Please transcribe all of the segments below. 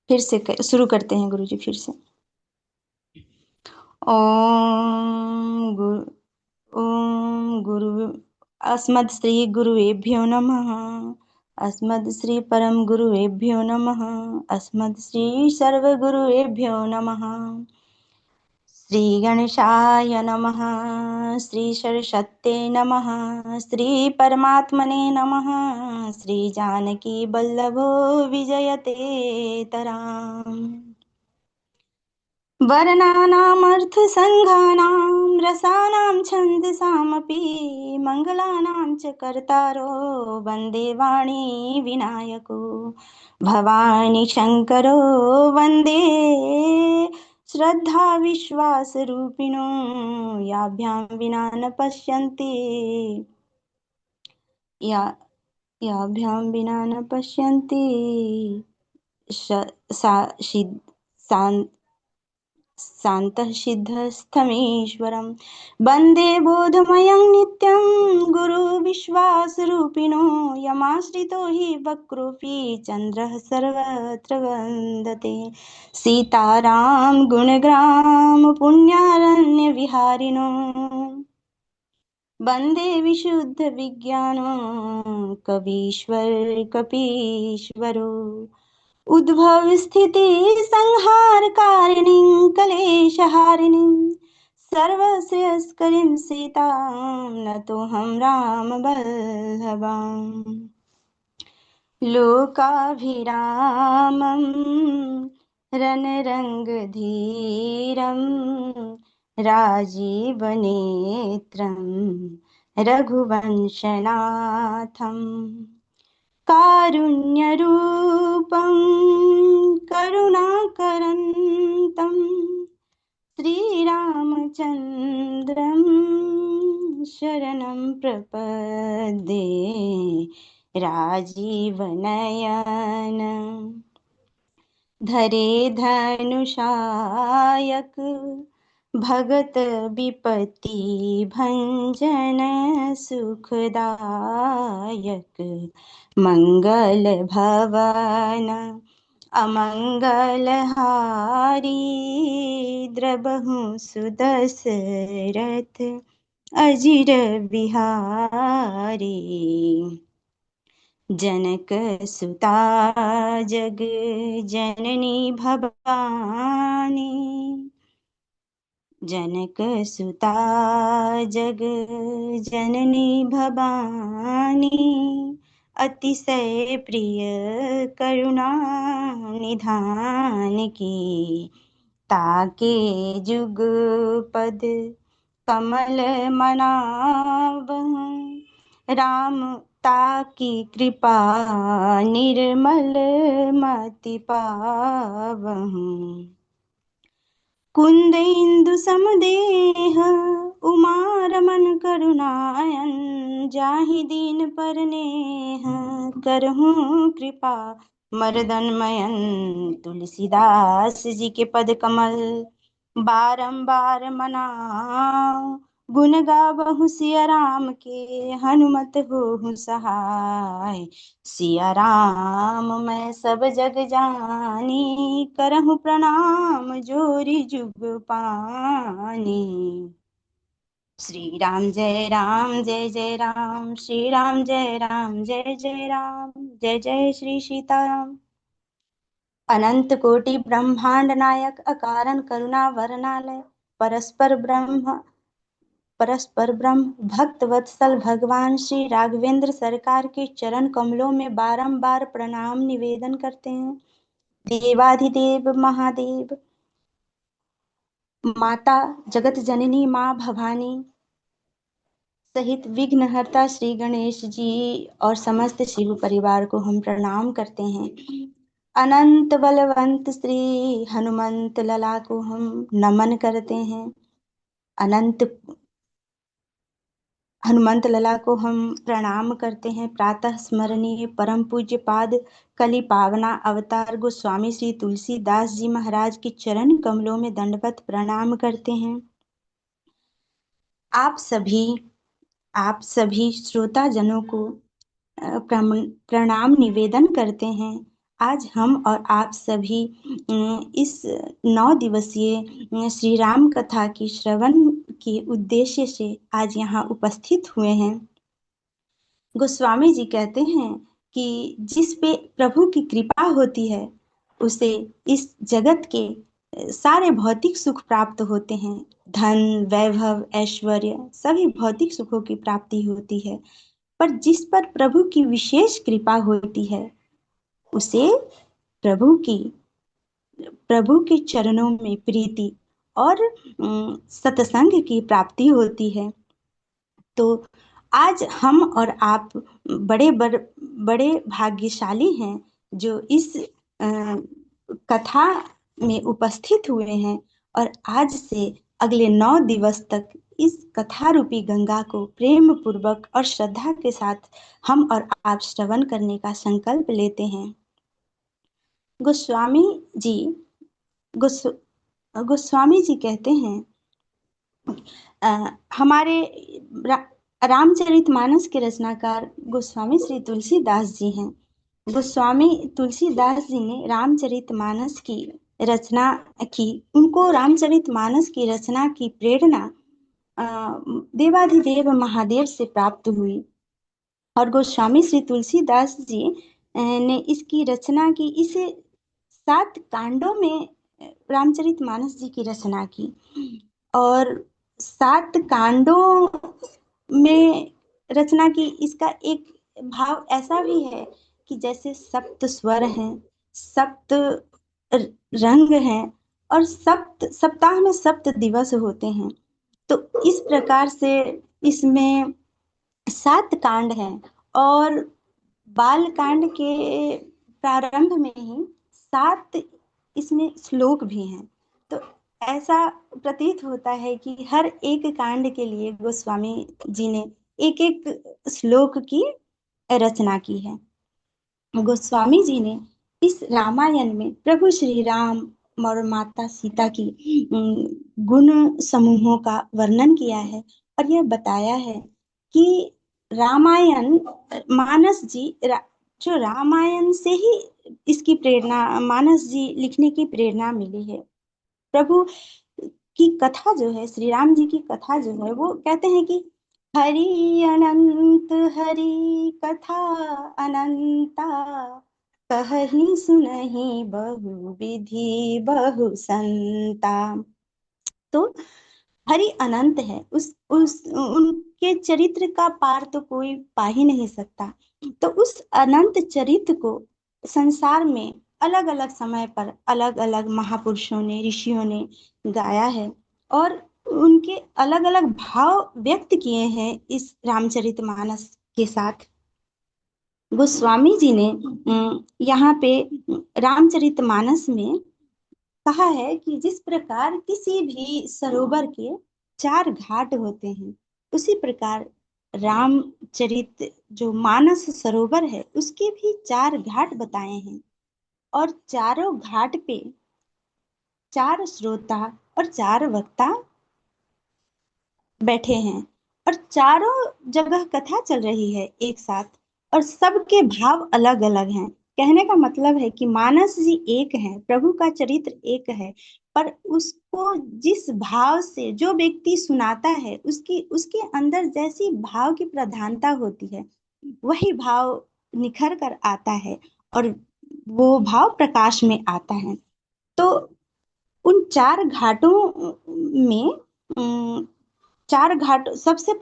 फिर से शुरू करते हैं गुरु जी, फिर से। ओम गुरु ओम गुरु अस्मद् श्री गुरुवेभ्यो नमः। अस्मद् श्री परम गुरुवेभ्यो नमः। अस्मद् श्री सर्व गुरुवेभ्यो नमः। श्री गणेशाय नमः। श्री सरस्वते नमः। श्री परमात्मने नमः। श्री जानकी वल्लभो विजयते तराम्। वर्णानामर्थसङ्घानां रसानां छन्दसामपि मङ्गलानां च कर्तारो वन्दे वाणी विनायको भवानी शङ्करो वन्दे श्रद्धा विश्वासरूपिणो याभ्यां विना न पश्यन्ति या याभ्यां विना न पश्यन्ति सा शान्तः सिद्धस्थमीश्वरं वन्दे बोधमयं नित्यं गुरुविश्वासरूपिणो यमाश्रितो हि वक्रोऽपि चन्द्रः सर्वत्र वन्दते सीताराम गुणग्राम पुण्यारण्यविहारिणो वन्दे विशुद्धविज्ञानो कवीश्वर कपीश्वरो उद्भवस्थितिसंहारकारिणीं क्लेशहारिणीं सर्वश्रेयस्करीं सीतां नतोऽहं रामवल्लभाम्। लोकाभिरामं रणरङ्गधीरं राजीवनेत्रं रघुवंशनाथम् कारुण्यरूपं करुणाकरन्तं श्रीरामचन्द्रं शरणं प्रपद्ये राजीवनयन धरे धनुषायक भगत विपत्ति भंजन सुखदायक मंगल भवन अमंगलहारी द्रबहु सुदशरथ अजिर बिहारी जनक सुता जग जननी भवानी जनक सुता जग जननी भवानी अतिशय प्रिय करुणा निधान की ताके जुग पद कमल मनावहु राम ताकी कृपा निर्मल मति पावहु कुंदेन्दु समदेह उमा रमन करुणायन जाहि दीन परनेह करहूँ कृपा मर्दन मयन तुलसीदास जी के पद कमल बारंबार मनाओ गुण गावहु सिया राम के हनुमत होहु सहाय सिया राम मैं सब जग जानी करहु प्रणाम जोरी जुग पानी श्री राम जय जय राम श्री राम जय जय राम जय जय श्री सीताराम। अनंत कोटि ब्रह्मांड नायक अकारण करुणा वर्णालय परस्पर ब्रह्म भक्त वत्सल भगवान श्री राघवेंद्र सरकार के चरण कमलों में बारंबार प्रणाम निवेदन करते हैं। देवाधिदेव महादेव माता जगत जननी माँ भवानी सहित विघ्नहर्ता श्री गणेश जी और समस्त शिव परिवार को हम प्रणाम करते हैं। अनंत बलवंत श्री हनुमंत लला को हम नमन करते हैं। अनंत हनुमंत लला को हम प्रणाम करते हैं। प्रातः स्मरणीय परम पूज्य पाद कली पावना अवतार गोस्वामी श्री तुलसीदास जी महाराज के चरण कमलों में दंडवत प्रणाम करते हैं। आप सभी श्रोता जनों को प्रणाम निवेदन करते हैं। आज हम और आप सभी इस 9 दिवसीय श्री राम कथा की श्रवण के उद्देश्य से आज यहाँ उपस्थित हुए हैं। गोस्वामी जी कहते हैं कि जिस पे प्रभु की कृपा होती है उसे इस जगत के सारे भौतिक सुख प्राप्त होते हैं। धन, वैभव, ऐश्वर्य सभी भौतिक सुखों की प्राप्ति होती है, पर जिस पर प्रभु की विशेष कृपा होती है उसे प्रभु के चरणों में प्रीति और सत्संग की प्राप्ति होती है। तो आज हम और आप बड़े भाग्यशाली हैं जो इस कथा में उपस्थित हुए हैं और आज से अगले 9 दिवस तक इस कथा रूपी गंगा को प्रेम पूर्वक और श्रद्धा के साथ हम और आप श्रवण करने का संकल्प लेते हैं। गोस्वामी जी गोस्वामी जी कहते हैं हमारे रामचरितमानस के रचनाकार गोस्वामी श्री तुलसीदास जी हैं। गोस्वामी तुलसीदास जी ने रामचरितमानस की रचना की। उनको रामचरितमानस की रचना की प्रेरणा देवाधिदेव महादेव से प्राप्त हुई और गोस्वामी श्री तुलसीदास जी ने इसकी रचना की। इस 7 कांडों में रामचरितमानस जी की रचना की और 7 कांडों में रचना की। इसका एक भाव ऐसा भी है कि जैसे सप्त स्वर हैं, सप्त रंग हैं और सप्ताह में सप्त दिवस होते हैं। तो इस प्रकार से इसमें 7 कांड हैं और बाल कांड के प्रारंभ में ही 7 इसमें श्लोक भी हैं। तो ऐसा प्रतीत होता है कि हर एक कांड के लिए गोस्वामी जी ने एक एक श्लोक की रचना की है। गोस्वामी जी ने इस रामायण में प्रभु श्री राम और माता सीता की गुण समूहों का वर्णन किया है और यह बताया है कि रामायण मानस जी जो रामायण से ही इसकी प्रेरणा मानस जी लिखने की प्रेरणा मिली है। प्रभु की कथा जो है, श्री राम जी की कथा जो है, वो कहते हैं कि हरि अनंत हरि कथा अनंता, कहहि सुनहि बहु विधि बहु संता। तो हरि अनंत है, उस उनके चरित्र का पार तो कोई पा ही नहीं सकता। तो उस अनंत चरित्र को संसार में अलग अलग समय पर अलग अलग महापुरुषों ने, ऋषियों ने गाया है और उनके अलग अलग भाव व्यक्त किए हैं इस रामचरितमानस के साथ। गोस्वामी जी ने यहाँ पे रामचरितमानस में कहा है कि जिस प्रकार किसी भी सरोवर के 4 घाट होते हैं, उसी प्रकार रामचरित जो मानस सरोवर है उसके भी 4 घाट बताए हैं और चारों घाट पे 4 श्रोता और 4 वक्ता बैठे हैं और चारों जगह कथा चल रही है एक साथ और सबके भाव अलग अलग हैं। कहने का मतलब है कि मानस जी एक हैं, प्रभु का चरित्र एक है, पर उसको जिस भाव से जो व्यक्ति सुनाता है उसके अंदर जैसी भाव की प्रधानता होती है वही भाव निखर कर आता है और वो भाव प्रकाश में आता है। तो उन 4 घाटों में 4 घाट सबसे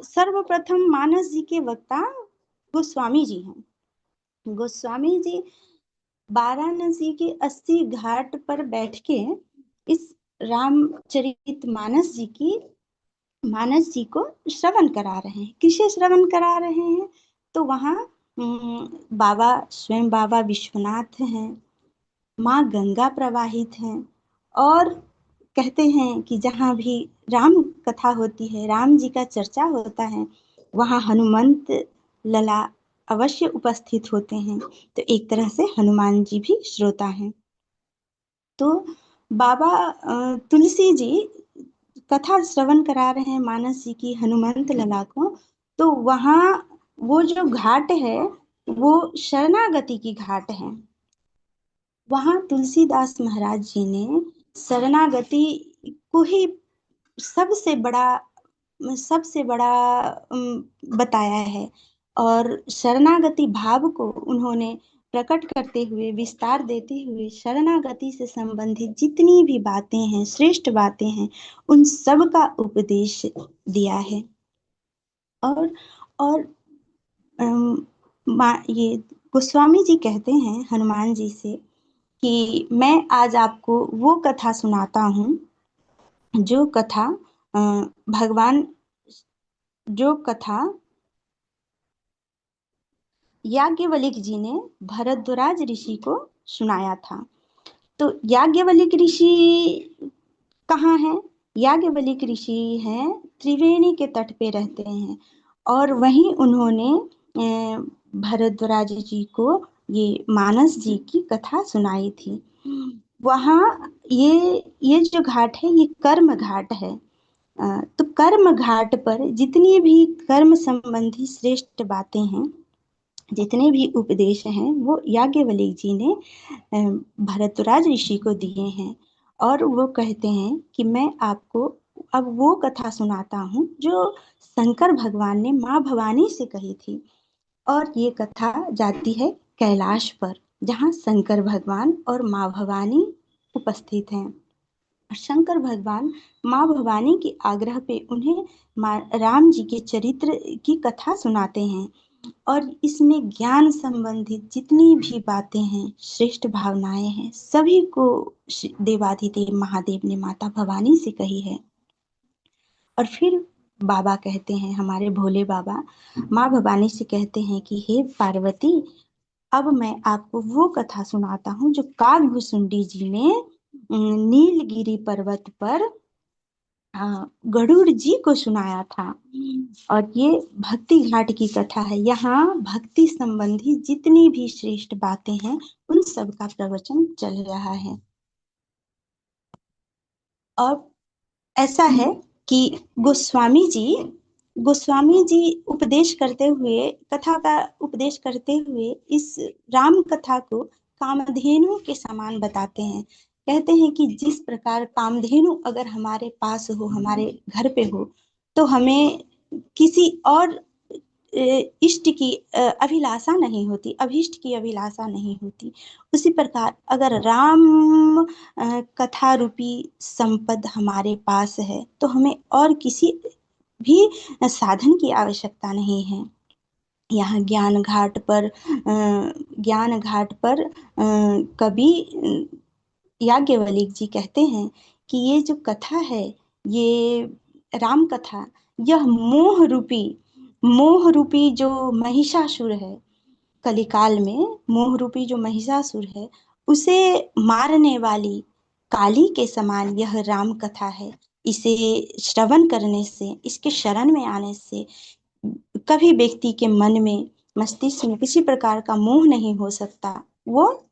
सर्वप्रथम मानस जी के वक्ता गोस्वामी जी हैं। गोस्वामी जी वाराणसी के 80 घाट पर बैठ के इस रामचरित मानस जी को श्रवण करा रहे हैं। किसे श्रवण करा रहे हैं? तो वहाँ स्वयं बाबा विश्वनाथ हैं, माँ गंगा प्रवाहित हैं और कहते हैं कि जहाँ भी राम कथा होती है, राम जी का चर्चा होता है, वहाँ हनुमंत लला अवश्य उपस्थित होते हैं। तो एक तरह से हनुमान जी भी श्रोता हैं। तो बाबा तुलसी जी कथा श्रवण करा रहे हैं मानस जी की हनुमंत लला को। तो वहाँ वो जो घाट है वो शरणागति की घाट है। वहां तुलसीदास महाराज जी ने शरणागति को ही सबसे बड़ा सबसे बड़ा बताया है। और शरणागति भाव को उन्होंने प्रकट करते हुए, विस्तार देते हुए, शरणागति से संबंधित जितनी भी बातें हैं, श्रेष्ठ बातें हैं, उन सब का उपदेश दिया है। और ये गोस्वामी जी कहते हैं हनुमान जी से कि मैं आज आपको वो कथा सुनाता हूँ जो कथा भगवान जो कथा याज्ञवल्क्य जी ने भरद्वाज ऋषि को सुनाया था। तो याज्ञवल्क्य ऋषि कहाँ है? याज्ञवल्क्य ऋषि हैं त्रिवेणी के तट पे रहते हैं, और वहीं उन्होंने भरद्वाज जी को ये मानस जी की कथा सुनाई थी। वहाँ ये जो घाट है ये कर्म घाट है। तो कर्म घाट पर जितनी भी कर्म संबंधी श्रेष्ठ बातें हैं, जितने भी उपदेश हैं, वो याज्ञवल्क्य जी ने भरद्वाज ऋषि को दिए हैं। और वो कहते हैं कि मैं आपको अब वो कथा सुनाता हूँ जो शंकर भगवान ने माँ भवानी से कही थी। और ये कथा जाती है कैलाश पर, जहाँ शंकर भगवान और माँ भवानी उपस्थित हैं। शंकर भगवान माँ भवानी के आग्रह पे उन्हें राम जी के चरित्र की कथा सुनाते हैं। और इसमें ज्ञान संबंधित जितनी भी बातें हैं, श्रेष्ठ भावनाएं हैं, सभी को देवाधिदेव महादेव ने माता भवानी से कही है। और फिर बाबा कहते हैं, हमारे भोले बाबा माँ भवानी से कहते हैं कि हे पार्वती, अब मैं आपको वो कथा सुनाता हूँ जो कागभुसुंडी जी ने नीलगिरी पर्वत पर गरुड़ जी को सुनाया था। और ये भक्ति घाट की कथा है। यहाँ भक्ति संबंधी जितनी भी श्रेष्ठ बातें हैं, उन सब का प्रवचन चल रहा है। और ऐसा है कि गोस्वामी जी उपदेश करते हुए, कथा का उपदेश करते हुए, इस राम कथा को कामधेनु के समान बताते हैं। कहते हैं कि जिस प्रकार कामधेनु अगर हमारे पास हो, हमारे घर पे हो, तो हमें किसी और इष्ट की अभिलाषा नहीं होती, अभीष्ट की अभिलाषा नहीं होती। उसी प्रकार अगर राम कथा रूपी संपद हमारे पास है, तो हमें और किसी भी साधन की आवश्यकता नहीं है। यहाँ ज्ञान घाट पर कवि याज्ञवल्क्य जी कहते हैं कि ये जो कथा है, ये राम कथा, यह मोह रूपी जो महिषासुर है, कलिकाल में मोह रूपी जो महिषासुर है, उसे मारने वाली काली के समान यह राम कथा है। इसे श्रवण करने से, इसके शरण में आने से कभी व्यक्ति के मन में, मस्तिष्क में किसी प्रकार का मोह नहीं हो सकता, वो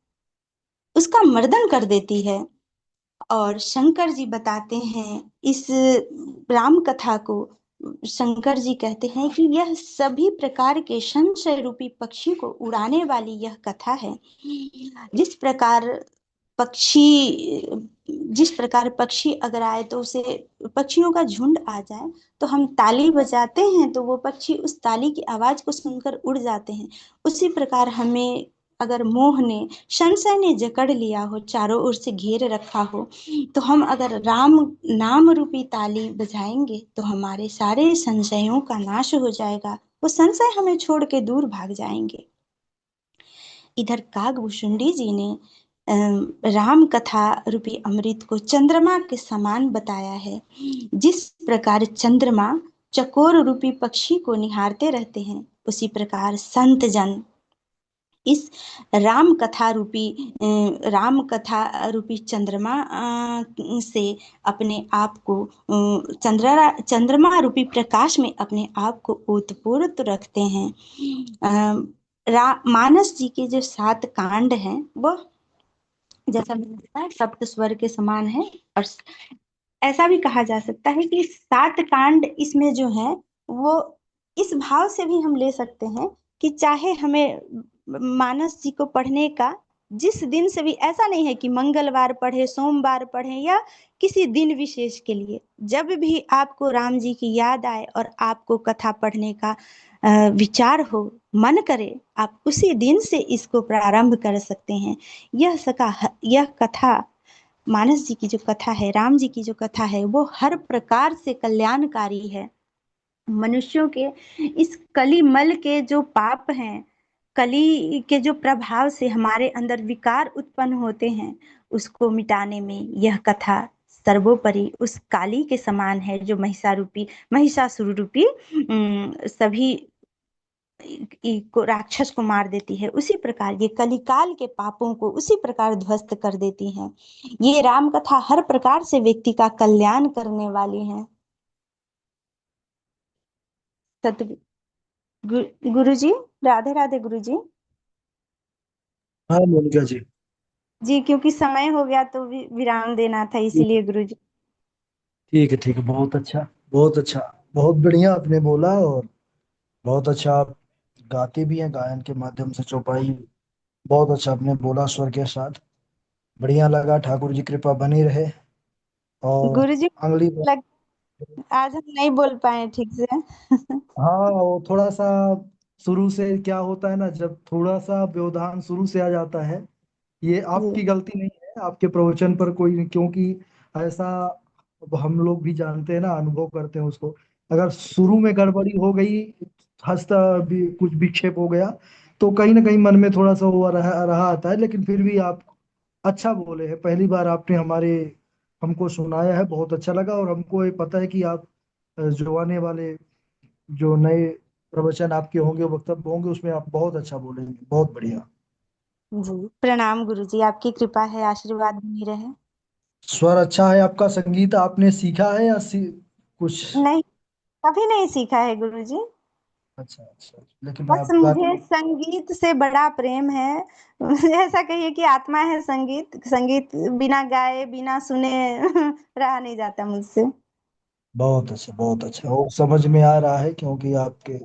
उसका मर्दन कर देती है। और शंकर जी बताते हैं इस राम कथा को, शंकर जी कहते हैं कि यह सभी प्रकार के संशय रूपी पक्षी को उड़ाने वाली यह कथा है। जिस प्रकार पक्षी जिस प्रकार पक्षी अगर आए तो उसे, पक्षियों का झुंड आ जाए तो हम ताली बजाते हैं, तो वो पक्षी उस ताली की आवाज को सुनकर उड़ जाते हैं। उसी प्रकार हमें अगर मोह ने, संशय ने जकड़ लिया हो, चारों ओर से घेर रखा हो, तो हम अगर राम नाम रूपी ताली बजाएंगे तो हमारे सारे संशयों का नाश हो जाएगा, वो संशय हमें छोड़ के दूर भाग जाएंगे। इधर कागभूषुंडी जी ने राम कथा रूपी अमृत को चंद्रमा के समान बताया है। जिस प्रकार चंद्रमा चकोर रूपी पक्षी को निहारते रहते हैं, उसी प्रकार संत जन इस राम कथा रूपी चंद्रमा से अपने आप को, चंद्रमा रूपी प्रकाश में अपने आप को ओतप्रोत रखते हैं। मानस जी के जो 7 कांड हैं, वो जैसा मैंने बताया सप्त स्वर के समान है। और ऐसा भी कहा जा सकता है कि 7 कांड इसमें जो है, वो इस भाव से भी हम ले सकते हैं कि चाहे हमें मानस जी को पढ़ने का जिस दिन से भी, ऐसा नहीं है कि मंगलवार पढ़े, सोमवार पढ़े या किसी दिन विशेष के लिए, जब भी आपको राम जी की याद आए और आपको कथा पढ़ने का विचार हो, मन करे, आप उसी दिन से इसको प्रारंभ कर सकते हैं। यह कथा, मानस जी की जो कथा है, राम जी की जो कथा है, वो हर प्रकार से कल्याणकारी है। मनुष्यों के इस कलिमल के जो पाप हैं, कली के जो प्रभाव से हमारे अंदर विकार उत्पन्न होते हैं, उसको मिटाने में यह कथा सर्वोपरि उस काली के समान है, जो महिषासुर रूपी सभी को, राक्षस को मार देती है। उसी प्रकार ये कलिकाल के पापों को उसी प्रकार ध्वस्त कर देती हैं। ये राम कथा हर प्रकार से व्यक्ति का कल्याण करने वाली है। सत गुरु जी, राधे राधे गुरु जी। हाँ मोनिका जी। जी, क्योंकि समय हो गया तो विराम देना था, इसीलिए गुरु जी। ठीक है, ठीक है, बहुत अच्छा, बहुत अच्छा, बहुत बढ़िया आपने बोला। और बहुत अच्छा आप गाते भी हैं गायन के माध्यम से चौपाई। बहुत अच्छा आपने बोला स्वर के साथ। बढ़िया लगा, ठाकुर जी कृपा बनी रहे। और गुरु जी, अगली लग आज हम नहीं बोल पाए ठीक से। हाँ, वो थोड़ा सा शुरू से क्या होता है ना, जब थोड़ा सा व्यवधान शुरू से आ जाता है, ये आपकी जी गलती नहीं है, आपके प्रवचन पर कोई नहीं, क्योंकि ऐसा अब हम लोग भी जानते हैं ना, अनुभव करते हैं उसको। अगर शुरू में गड़बड़ी हो गई, हंसता भी कुछ विक्षेप हो गया, तो कहीं ना कहीं मन में थोड़ा सा वो रहा रहा आता है। लेकिन फिर भी आप अच्छा बोले हैं, पहली बार आपने हमको सुनाया है, बहुत अच्छा लगा। और हमको ये पता है कि आप जो आने वाले जो नए प्रवचन आपके होंगे, वक्तव्य होंगे, उसमें आप बहुत अच्छा बोलेंगे, बहुत बढ़िया। जी, प्रणाम गुरु जी, आपकी कृपा है, आशीर्वाद बनी रहे। स्वर अच्छा है आपका। संगीत आपने सीखा है या कुछ? नहीं, कभी नहीं सीखा है गुरु जी। अच्छा, अच्छा, लेकिन बस आप मुझे गाते। संगीत से बड़ा प्रेम है। ऐसा कहिए कि आत्मा है संगीत, संगीत बिना गाए बिना सुने रहा नहीं जाता मुझसे। बहुत अच्छा, बहुत अच्छा, वो समझ में आ रहा है क्योंकि आपके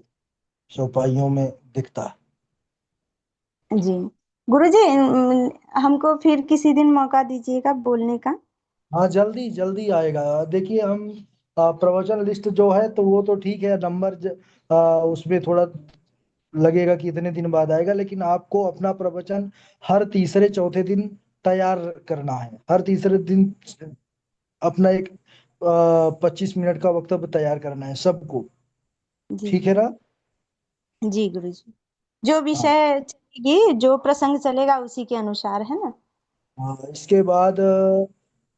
चौपाइयों में दिखता है। जी गुरु जी, हमको फिर किसी दिन मौका दीजिएगा बोलने का। हाँ, जल्दी जल्दी आएगा। देखिए हम प्रवचन लिस्ट जो है तो वो तो ठीक है, नंबर उसमें थोड़ा लगेगा कि इतने दिन बाद आएगा, लेकिन आपको अपना प्रवचन हर तीसरे चौथे दिन तैयार करना है। हर तीसरे दिन अपना एक 25 मिनट का वक्तव्य तैयार करना है सबको। जी ठीक है ना? जी गुरु जी, जो हाँ, विषय चलेगी, जो प्रसंग चलेगा उसी के अनुसार, है ना। हाँ, इसके बाद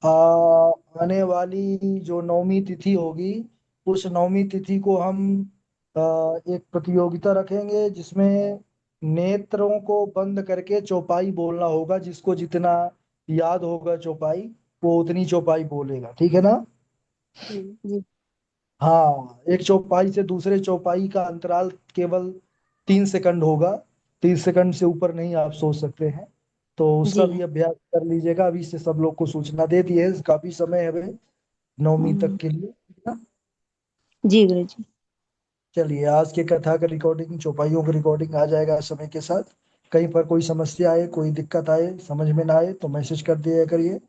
आने वाली जो नवमी तिथि होगी, उस नवमी तिथि को हम आ, एक प्रतियोगिता रखेंगे, जिसमें नेत्रों को बंद करके चौपाई बोलना होगा। जिसको जितना याद होगा चौपाई, वो उतनी चौपाई बोलेगा। ठीक है ना? जी जी। हाँ, एक चौपाई से दूसरे चौपाई का अंतराल केवल 3 सेकंड होगा। 30 सेकंड से ऊपर नहीं आप सोच सकते हैं। तो जी उसका भी अभ्यास कर लीजिएगा। अभी से सब लोग को सूचना दे दी है, काफी समय है अभी नौवीं तक हम्म, के लिए, ठीक है ना? जी गुरु जी। चलिए, आज के कथा का रिकॉर्डिंग, चौपाइयों का रिकॉर्डिंग आ जाएगा समय के साथ। कहीं पर कोई समस्या आए, कोई दिक्कत आए, समझ में ना आए, तो मैसेज कर दिया करिए, है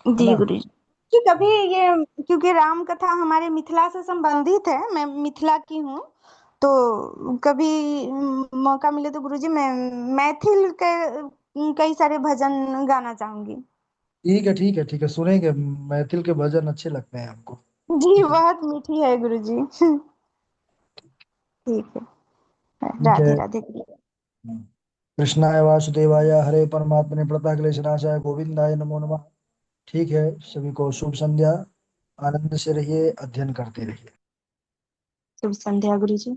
जी ना? गुरु जी, कि कभी ये, क्योंकि राम कथा हमारे मिथिला से संबंधित है, मैं मिथिला की हूँ, तो कभी मौका मिले तो गुरु जी मैं मैथिल के कई सारे भजन गाना चाहूंगी। ठीक है, ठीक है, ठीक है, सुनेंगे। मैथिल के भजन अच्छे लगते हैं हमको। जी, बहुत मीठी है गुरु जी। ठीक है, ठीक राधे है। राधे। कृष्णाय वासुदेवाय हरे परमात्मने प्रणतक्लेशनाशाय गोविंदाय नमो नमः। ठीक है, सभी को शुभ संध्या। आनंद से रहिए, अध्ययन करते रहिए। शुभ संध्या गुरु जी।